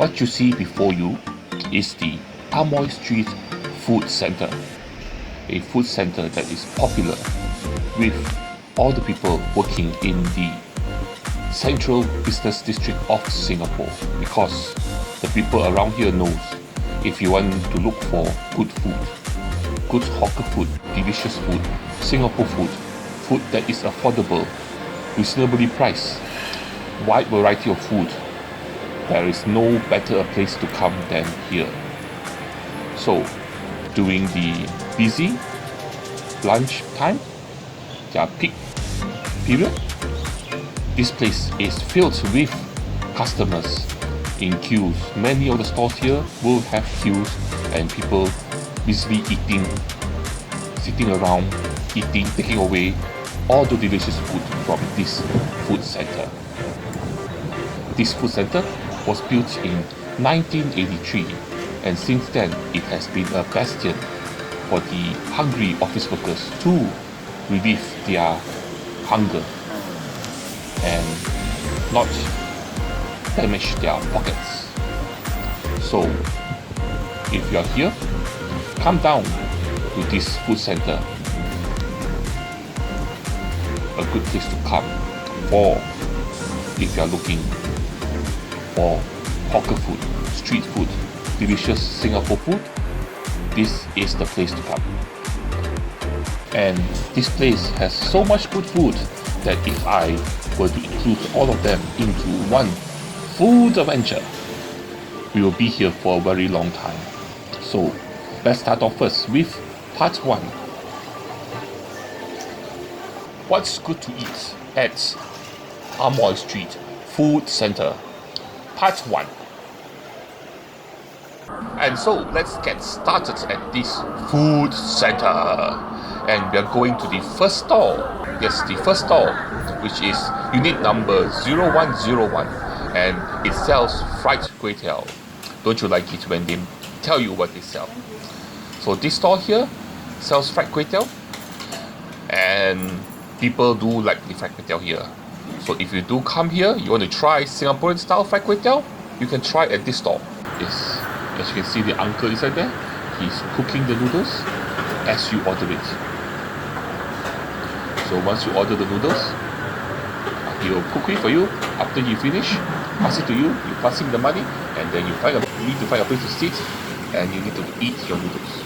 What you see before you is the Amoy Street Food Centre, a food centre that is popular with all the people working in the central business district of Singapore, because the people around here knows if you want to look for good food, good hawker food, delicious food, Singapore food, food that is affordable, reasonably priced, wide variety of food, there is no better a place to come than here. So during the busy lunch time, their peak period, this place is filled with customers in queues. Many of the stores here will have queues and people busily eating, sitting around, eating, taking away all the delicious food from this food centre. This food centre was built in 1983, and since then it has been a bastion for the hungry office workers to relieve their hunger and not damage their pockets. So if you are here, come down to this food centre, a good place to come. Or if you are looking for hawker food, street food, delicious Singapore food, this is the place to come. And this place has so much good food that if I were to include all of them into one food adventure, we will be here for a very long time. So let's start off first with part 1. What's good to eat at Amoy Street Food Centre? Part 1. And so let's get started at this food centre. And we are going to the first stall. Yes, the first stall, which is unit number 0101. And it sells fried kway teow. Don't you like it when they tell you what they sell? So this stall here sells fried kway teow. And people do like the fried kway teow here. So if you do come here, you want to try Singaporean style fried kway teow, you can try at this stall. Yes, as you can see, the uncle inside there, he's cooking the noodles as you order it. So once you order the noodles, he will cook it for you. After you finish, pass it to you, you pass him the money, and then you need to find a place to sit, and you need to eat your noodles.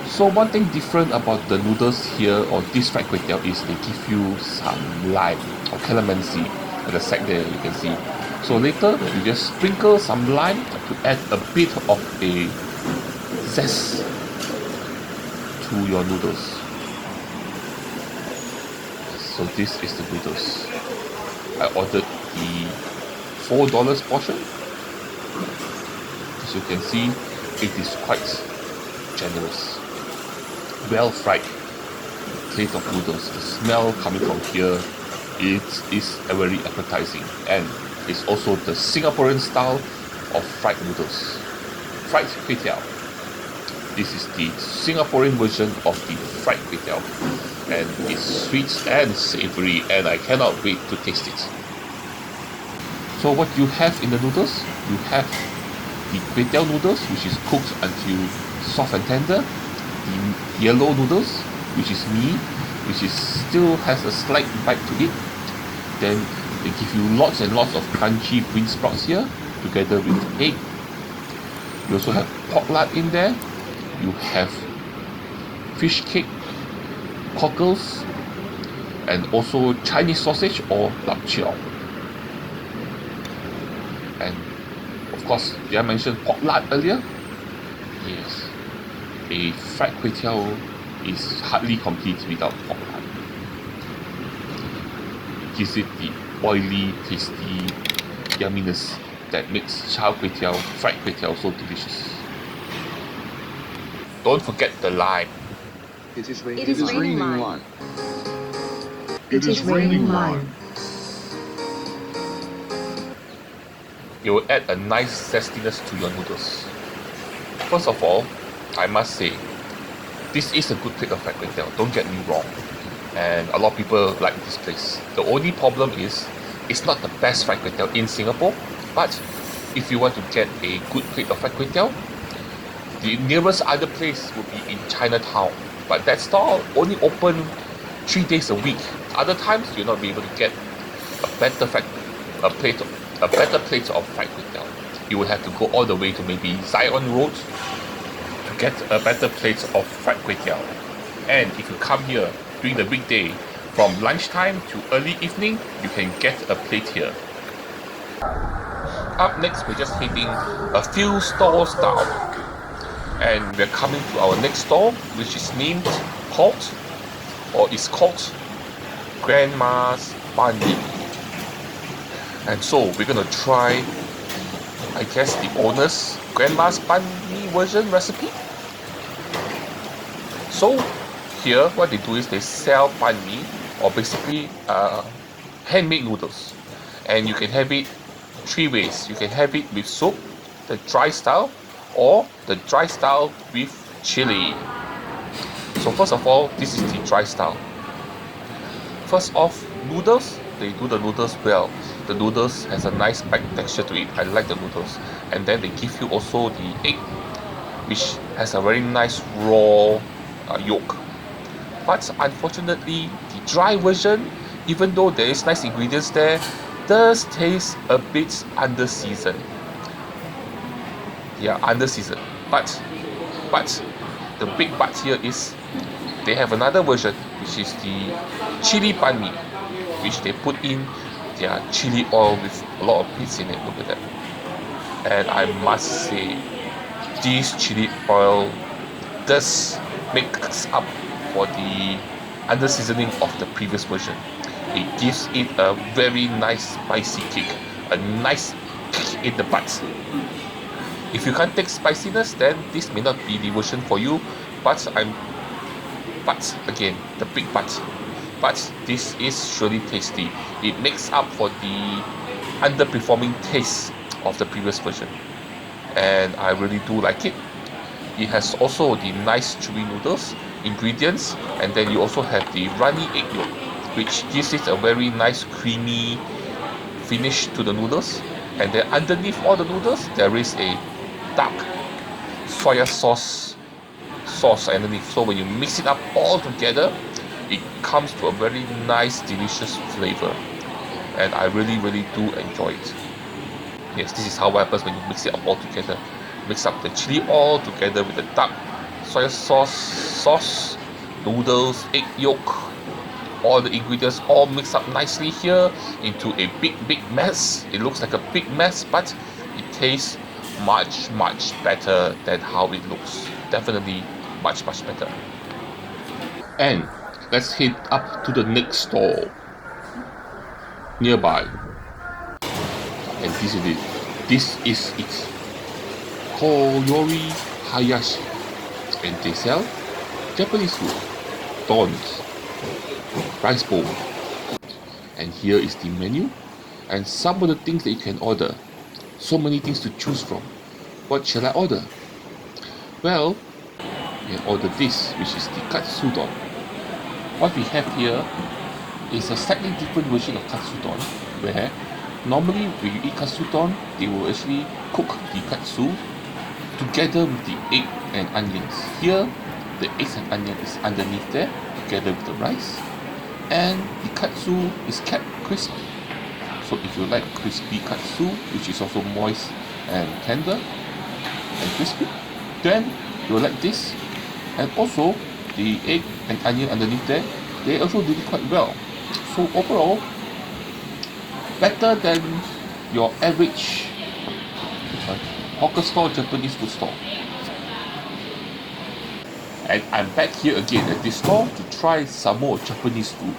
So one thing different about the noodles here or this fried kway teow is they give you some lime or calamansi at the side there, you can see. So later you just sprinkle some lime to add a bit of a zest to your noodles. So this is the noodles. I ordered the $4 portion. As you can see, it is quite generous. Well fried plate of noodles. The smell coming from here, it is very appetizing, and it's also the Singaporean style of fried noodles. Fried kway teow. This is the Singaporean version of the fried kway teow, and it's sweet and savory, and I cannot wait to taste it. So what you have in the noodles, you have the kway teow noodles, which is cooked until soft and tender. The yellow noodles, which is mee, which is still has a slight bite to it. Then they give you lots and lots of crunchy bean sprouts here, together with egg. You also have pork lard in there. You have fish cake, cockles, and also Chinese sausage or bak chor. And of course, did I mention pork lard earlier? Yes. A fried kway teow is hardly complete without pork lard. It gives it the oily, tasty yumminess that makes char kway teow, fried kway teow so delicious. Don't forget the lime. It is raining lime. It is raining lime. It will add a nice zestiness to your noodles. First of all, I must say, this is a good plate of fried kway teow, don't get me wrong. And a lot of people like this place. The only problem is, it's not the best fried kway teow in Singapore, but if you want to get a good plate of fried kway teow, the nearest other place would be in Chinatown, but that stall only open 3 days a week. Other times you'll not be able to get a better plate of fried kway teow. You will have to go all the way to maybe Zion Road to get a better plate of fried kway teow. And if you come here during the weekday from lunchtime to early evening, you can get a plate here. Up next, we're just heading a few stores down, and we're coming to our next store, which is called Grandma's Bundy. And so we're gonna try, I guess, the owner's Grandma's Bundy version recipe. So here, what they do is they sell banh mi, or basically handmade noodles, and you can have it 3 ways. You can have it with soup, the dry style, or the dry style with chili. So first of all, this is the dry style. First off, noodles, they do the noodles well. The noodles has a nice back texture to it. I like the noodles. And then they give you also the egg, which has a very nice raw yolk. But unfortunately, the dry version, even though there is nice ingredients there, does taste a bit under-seasoned. Yeah, under-seasoned. But the big but here is they have another version, which is the chili banh mi, which they put in their chili oil with a lot of bits in it. Look at that. And I must say, this chili oil does make up for the under-seasoning of the previous version. It gives it a very nice spicy kick, a nice kick in the butt. If you can't take spiciness, then this may not be the version for you. But again, the big but this is surely tasty. It makes up for the underperforming taste of the previous version, and I really do like it. It has also the nice chewy noodles ingredients, and then you also have the runny egg yolk, which gives it a very nice creamy finish to the noodles. And then underneath all the noodles, there is a dark soya sauce underneath. So when you mix it up all together, it comes to a very nice, delicious flavor, and I really do enjoy it. Yes, this is how it happens when you mix it up all together. Mix up the chili all together with the dark soya sauce, noodles, egg yolk, all the ingredients all mixed up nicely here into a big mess. It looks like a big mess, but it tastes much better than how it looks. Definitely much better. And let's head up to the next store nearby, and this is it. Koyori Hayashi, and they sell Japanese food, dons, rice bowl. And here is the menu and some of the things that you can order. So many things to choose from. What shall I order? Well, you can order this, which is the katsudon. What we have here is a slightly different version of katsudon, where normally when you eat katsudon, they will actually cook the katsu together with the egg and onions. Here, the eggs and onion is underneath there, together with the rice, and the katsu is kept crispy. So if you like crispy katsu, which is also moist and tender and crispy, then you will like this. And also the egg and onion underneath there, they also did it quite well. So overall, better than your average hawker store Japanese food store. And I'm back here again at this store to try some more Japanese food.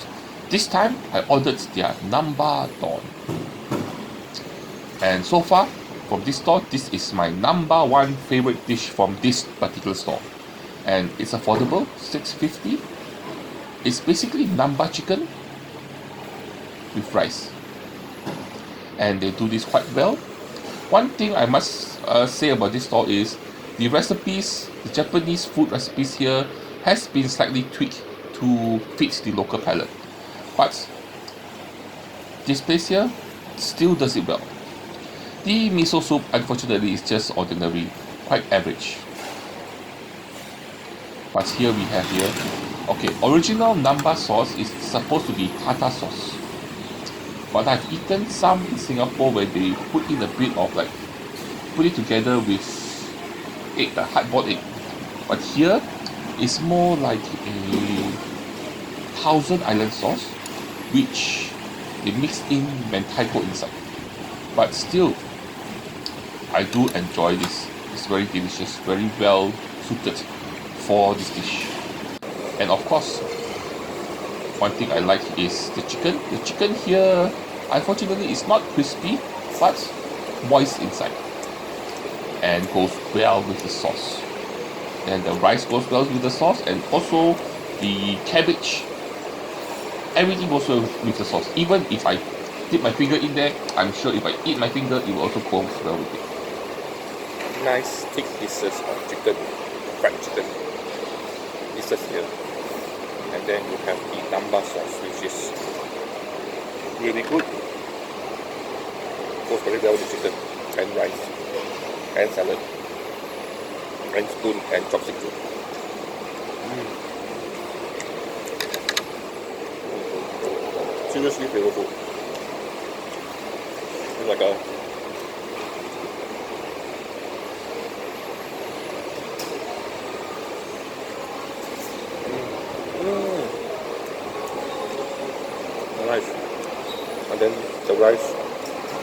This time I ordered their Namba don. And so far from this store, this is my number one favorite dish from this particular store. And it's affordable, $6.50. It's basically Namba chicken with rice. And they do this quite well. One thing I must say about this store is the recipes, the Japanese food recipes here has been slightly tweaked to fit the local palate. But this place here still does it well. The miso soup, unfortunately, is just ordinary, quite average. But here we have here, okay, original namba sauce is supposed to be tartar sauce. But I've eaten some in Singapore where they put in a bit of like, put it together with egg, hard-boiled egg. But here, it's more like a Thousand Island sauce, which they mix in mentaiko inside. But still, I do enjoy this. It's very delicious, very well suited for this dish. And of course, one thing I like is the chicken. The chicken here, unfortunately, is not crispy, but moist inside, and goes well with the sauce. And the rice goes well with the sauce, and also the cabbage. Everything goes well with the sauce. Even if I dip my finger in there, I'm sure if I eat my finger, it will also go well with it. Nice thick pieces of chicken, fried chicken pieces here, and then you have the namba sauce, which is really good. Goes very well with the chicken and rice and salad and spoon and chopstick too. Seriously flavorful. It's like a rice, and then the rice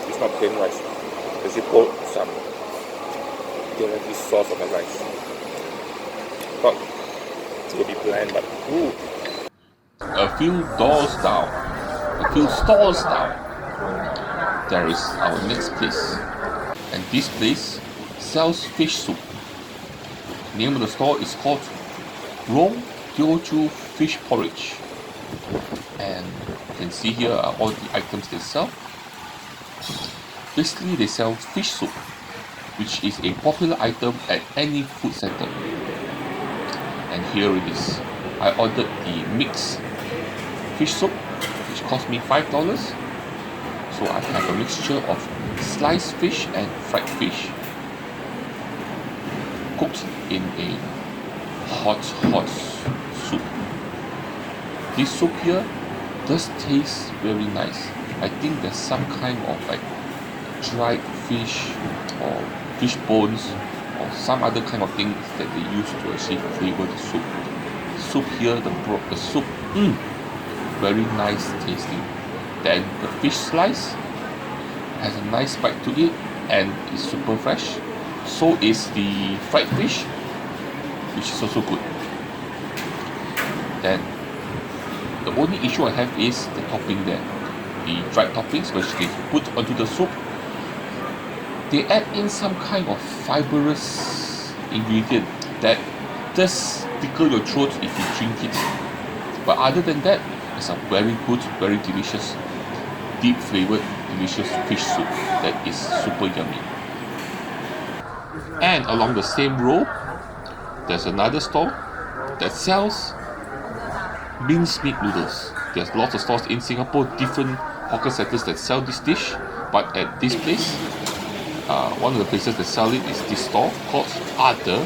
is not plain rice. They pour some teriyaki sauce on the rice. Thought it will be bland, but ooh. A few doors down, a few stores down, there is our next place. And this place sells fish soup. The name of the store is called Rong Teochew Fish Porridge. And you can see here are all the items they sell. Basically, they sell fish soup, which is a popular item at any food center. And here it is. I ordered the mixed fish soup, which cost me $5. So I have a mixture of sliced fish and fried fish, cooked in a hot soup. This soup here does taste very nice. I think there's some kind of like dried fish or fish bones or some other kind of things that they use to actually flavor the soup. The soup here, the soup, very nice tasting. Then the fish slice has a nice bite to it and is super fresh. So is the fried fish, which is also good. Then the only issue I have is the topping there. The dried toppings which they put onto the soup, they add in some kind of fibrous ingredient that does tickle your throat if you drink it. But other than that, it's a very good, very delicious, deep flavored, delicious fish soup that is super yummy. And along the same row, there's another store that sells minced meat noodles. There's lots of stores in Singapore, different hawker centers that sell this dish, but at this place, one of the places that sell it is this store called Other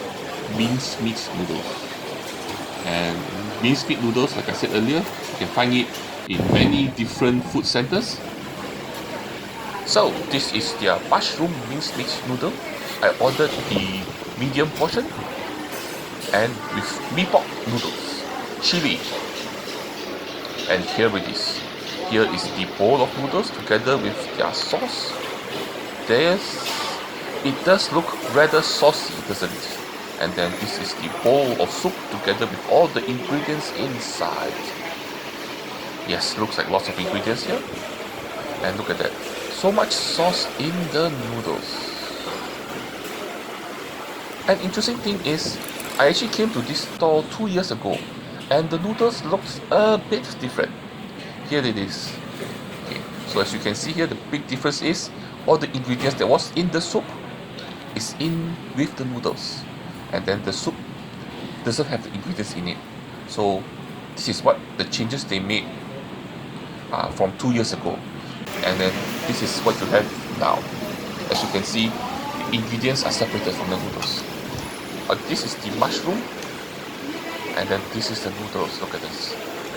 Minced Meat Noodles. And minced meat noodles, like I said earlier, you can find it in many different food centers. So this is their mushroom minced meat noodle. I ordered the medium portion and with mee pok noodles, chili. And here it is. Here is the bowl of noodles together with their sauce. It does look rather saucy, doesn't it? And then this is the bowl of soup together with all the ingredients inside. Yes, looks like lots of ingredients here. And look at that. So much sauce in the noodles. An interesting thing is, I actually came to this store 2 years ago, and the noodles looked a bit different. Here it is. Okay, so as you can see here, the big difference is all the ingredients that was in the soup is in with the noodles, and then the soup doesn't have the ingredients in it. So this is what the changes they made from 2 years ago, and then this is what you have now. As you can see, the ingredients are separated from the noodles. This is the mushroom, and then this is the noodles. Look at this.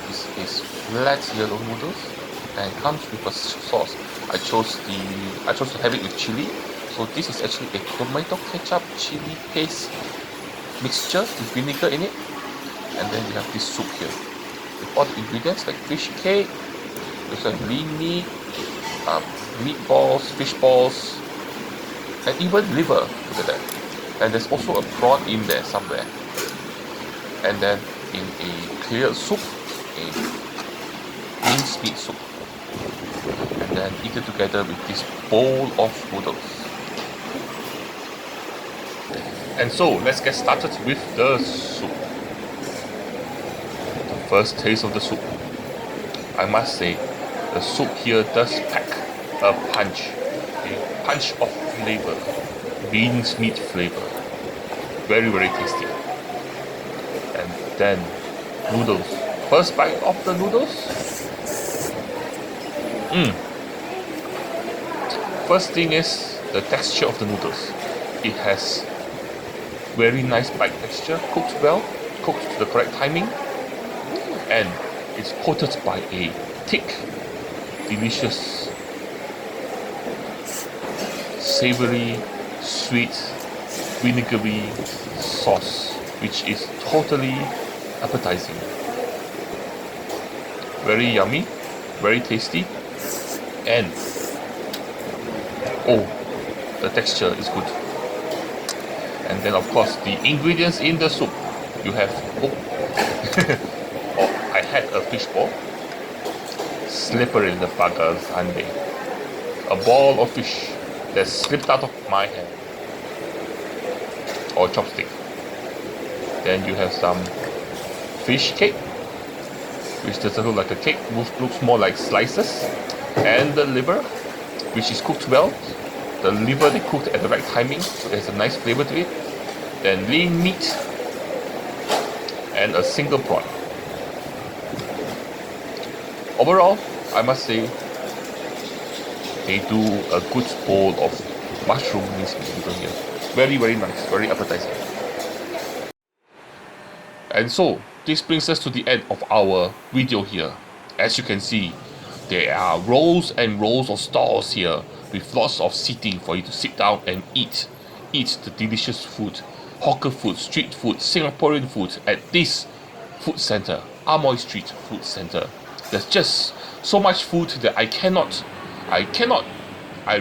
This is flat yellow noodles and comes with a sauce. I chose to have it with chili. So this is actually a tomato ketchup chili paste mixture with vinegar in it. And then you have this soup here with all the ingredients like fish cake, there's like lean meat, meatballs, fish balls, and even liver. Look at that. And there's also a prawn in there somewhere. And then in a clear soup, a minced meat soup. And then eaten together with this bowl of noodles. And so let's get started with the soup. First taste of the soup. I must say, the soup here does pack a punch of flavor, minced meat flavor. Very, very tasty. And then noodles. First bite of the noodles. First thing is the texture of the noodles. It has very nice bite texture, cooked well, cooked to the correct timing, and it's coated by a thick, delicious, savory, sweet, vinegary sauce, which is totally appetizing. Very yummy, very tasty, and the texture is good. And then of course the ingredients in the soup. You have I had a fish ball, slippery in the bugger Sunday, a ball of fish that slipped out of my hand, or chopstick. Then you have some fish cake, which doesn't look like a cake, looks more like slices, and the liver, which is cooked well. The liver they cooked at the right timing, so there's a nice flavor to it. Then lean meat and a single prawn. Overall, I must say they do a good bowl of mushroom minced meat here. Very, very nice, very appetizing. And so this brings us to the end of our video here. As you can see, there are rows and rows of stalls here with lots of seating for you to sit down and eat the delicious food, hawker food, street food, Singaporean food at this food center, Amoy Street Food Centre. There's just so much food that I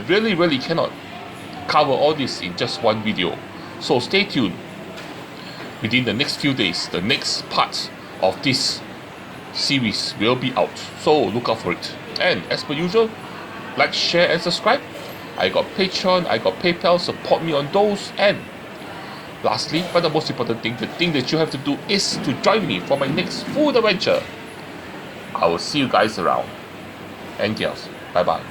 really cannot cover all this in just one video. So stay tuned. Within the next few days, the next part of this series will be out, so look out for it. And as per usual, like, share and subscribe. I got Patreon, I got PayPal, support me on those. And lastly, but the most important thing, the thing that you have to do is to join me for my next food adventure. I will see you guys around. And girls, bye bye.